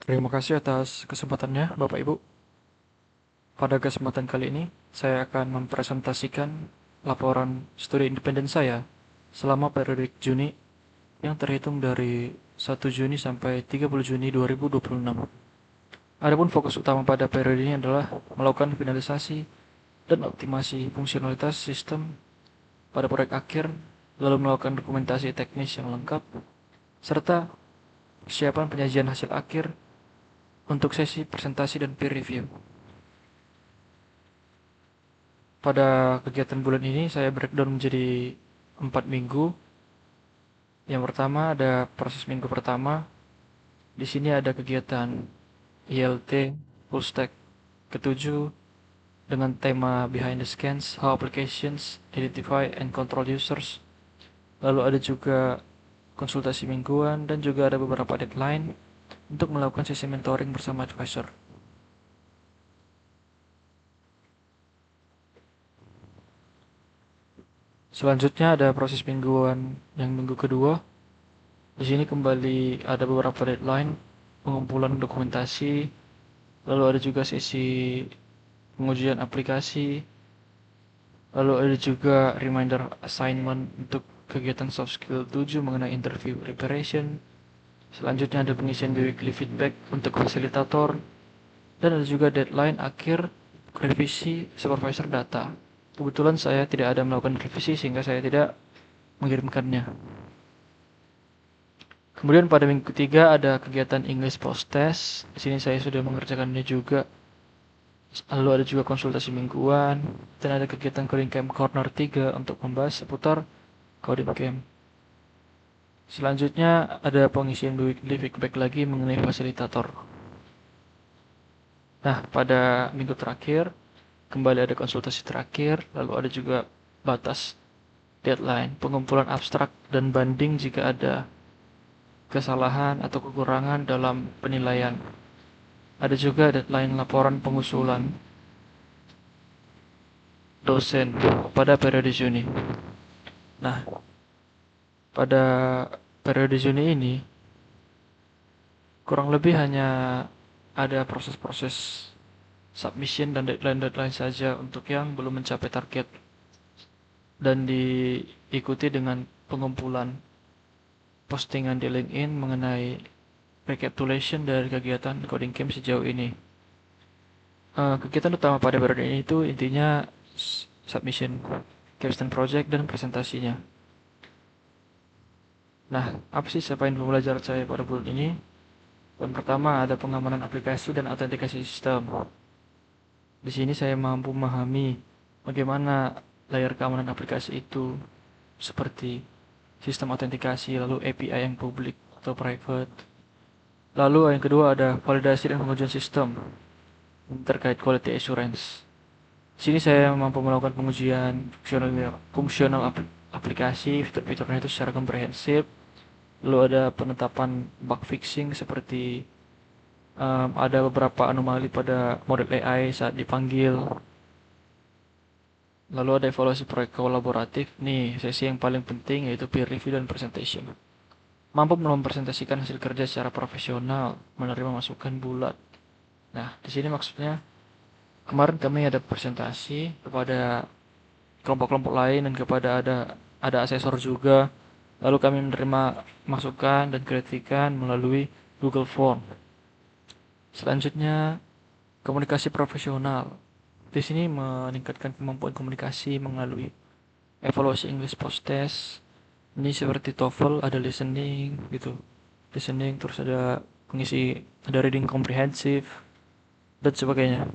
Terima kasih atas kesempatannya, Bapak Ibu. Pada kesempatan kali ini, saya akan mempresentasikan laporan studi independen saya selama periode Juni yang terhitung dari 1 Juni sampai 30 Juni 2026. Adapun fokus utama pada periode ini adalah melakukan finalisasi dan optimasi fungsionalitas sistem pada proyek akhir, lalu melakukan dokumentasi teknis yang lengkap, serta persiapan penyajian hasil akhir untuk sesi presentasi dan peer review. Pada kegiatan bulan ini saya breakdown menjadi 4 minggu. Yang pertama ada proses minggu pertama. Di sini ada kegiatan ILT full stack ketujuh dengan tema behind the scans, how applications identify and control users. Lalu ada juga konsultasi mingguan dan juga ada beberapa deadline untuk melakukan sesi mentoring bersama advisor. Selanjutnya ada proses mingguan yang minggu kedua. Di sini kembali ada beberapa deadline, pengumpulan dokumentasi, lalu ada juga sesi pengujian aplikasi, lalu ada juga reminder assignment untuk kegiatan soft skill 7 mengenai interview preparation. Selanjutnya ada pengisian weekly feedback untuk fasilitator, dan ada juga deadline akhir revisi supervisor data. Kebetulan saya tidak ada melakukan revisi sehingga saya tidak mengirimkannya. Kemudian pada minggu ketiga ada kegiatan English post test. Di sini saya sudah mengerjakannya juga. Lalu ada juga konsultasi mingguan dan ada kegiatan coding camp corner 3 untuk membahas seputar coding camp. Selanjutnya ada pengisian weekly feedback lagi mengenai fasilitator. Nah, pada minggu terakhir kembali ada konsultasi terakhir, lalu ada juga batas deadline, pengumpulan abstrak dan banding jika ada kesalahan atau kekurangan dalam penilaian. Ada juga deadline laporan pengusulan dosen pada periode Juni. Nah, pada periode Juni ini kurang lebih hanya ada proses-proses submission dan deadline-deadline saja untuk yang belum mencapai target dan diikuti dengan pengumpulan postingan di LinkedIn mengenai recapitulation dari kegiatan coding camp sejauh ini. Kegiatan utama pada periode ini itu intinya submission, capstone project, dan presentasinya. Nah, apa sih capaian pembelajaran saya pada bulan ini? Yang pertama ada pengamanan aplikasi dan autentikasi sistem. Di sini saya mampu memahami bagaimana layer keamanan aplikasi itu, seperti sistem autentikasi, lalu API yang publik atau private. Lalu yang kedua ada validasi dan pengujian sistem terkait quality assurance. Di sini saya mampu melakukan pengujian fungsional aplikasi, fitur-fiturnya itu secara komprehensif. Lalu ada penetapan bug fixing seperti ada beberapa anomali pada model AI saat dipanggil. Lalu ada evaluasi proyek kolaboratif. Nih, sesi yang paling penting yaitu peer review dan presentation. Mampu mempresentasikan hasil kerja secara profesional, menerima masukan bulat. Nah, di sini maksudnya kemarin kami ada presentasi kepada kelompok-kelompok lain dan kepada ada asesor juga. Lalu kami menerima masukan dan kritikan melalui Google Form. Selanjutnya, komunikasi profesional. Di sini meningkatkan kemampuan komunikasi melalui evaluasi English post test. Ini seperti TOEFL ada listening gitu. Listening terus ada pengisi, ada reading komprehensif dan sebagainya.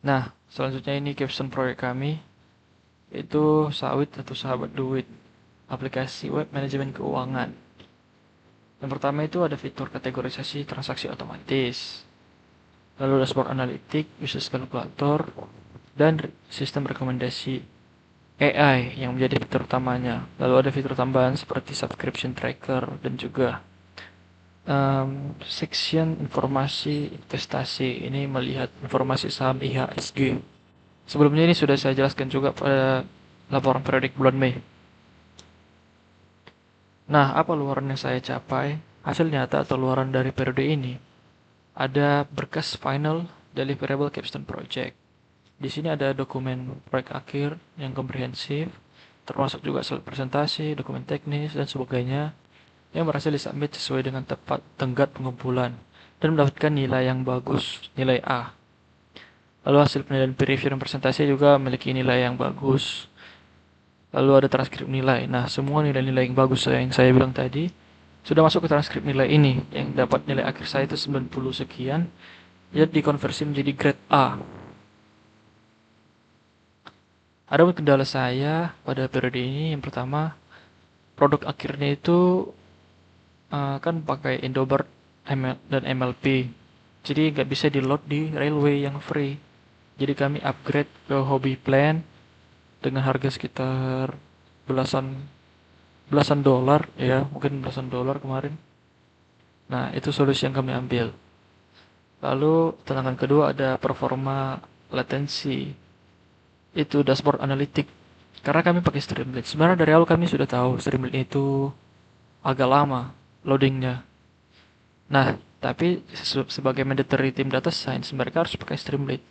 Nah, selanjutnya ini caption proyek kami itu Sawit atau Sahabat Duit, aplikasi web manajemen keuangan. Yang pertama itu ada fitur kategorisasi transaksi otomatis, lalu dashboard analitik, bisnis kalkulator, dan sistem rekomendasi AI yang menjadi fitur utamanya. Lalu ada fitur tambahan seperti subscription tracker dan juga section informasi investasi. Ini melihat informasi saham IHSG. Sebelumnya ini sudah saya jelaskan juga pada laporan periodik bulan Mei. Nah, apa luaran yang saya capai? Hasil nyata atau luaran dari periode ini ada berkas final deliverable capstone project. Di sini ada dokumen proyek akhir yang komprehensif, termasuk juga slide presentasi, dokumen teknis, dan sebagainya yang berhasil disubmit sesuai dengan tepat tenggat pengumpulan dan mendapatkan nilai yang bagus, nilai A. Lalu hasil penilaian peer review dan presentasi juga memiliki nilai yang bagus. Lalu ada transkrip nilai. Nah, semua nilai-nilai yang bagus yang saya bilang tadi sudah masuk ke transkrip nilai ini, yang dapat nilai akhir saya itu 90 sekian, ya dikonversi menjadi grade A. Ada kendala saya pada periode ini. Yang pertama, produk akhirnya itu kan pakai Indobird dan MLP. Jadi nggak bisa di load di Railway yang free. Jadi kami upgrade ke Hobby Plan dengan harga sekitar belasan belasan dolar ya, mungkin belasan dolar kemarin. Nah, itu solusi yang kami ambil. Lalu tantangan kedua ada performa latensi. Itu dashboard analitik. Karena kami pakai Streamlit. Sebenarnya dari awal kami sudah tahu Streamlit itu agak lama loadingnya. Nah, tapi sebagai mandatory tim data science mereka harus pakai Streamlit.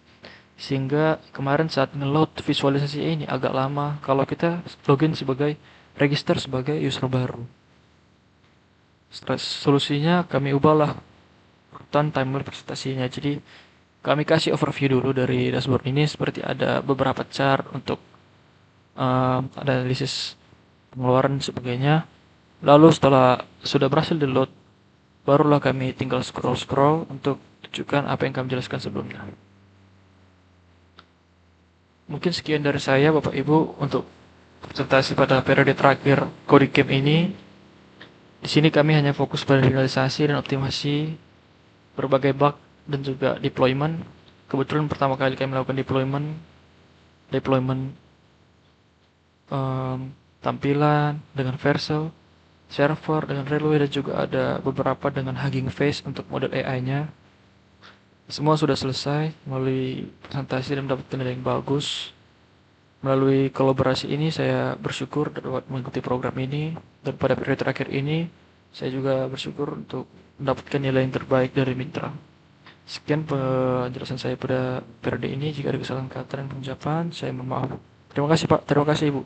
Sehingga kemarin saat ngeload visualisasi ini agak lama kalau kita login sebagai register sebagai user baru. Solusinya kami ubahlah urutan timeline presentasinya. Jadi kami kasih overview dulu dari dashboard ini seperti ada beberapa chart untuk analisis pengeluaran dan sebagainya. Lalu setelah sudah berhasil di load, barulah kami tinggal scroll-scroll untuk tunjukkan apa yang kami jelaskan sebelumnya. Mungkin sekian dari saya Bapak Ibu untuk presentasi pada periode terakhir Codicamp ini. Di sini kami hanya fokus pada finalisasi dan optimasi berbagai bug dan juga deployment. Kebetulan pertama kali kami melakukan deployment tampilan dengan Vercel, server dengan Railway, dan juga ada beberapa dengan Hugging Face untuk model AI-nya. Semua sudah selesai melalui presentasi dan mendapatkan nilai yang bagus. Melalui kolaborasi ini saya bersyukur dapat mengikuti program ini, dan pada periode terakhir ini saya juga bersyukur untuk mendapatkan nilai yang terbaik dari mitra. Sekian penjelasan saya pada periode ini. Jika ada kesalahan kata dan pengucapan, saya mohon maaf. Terima kasih Pak, terima kasih Ibu.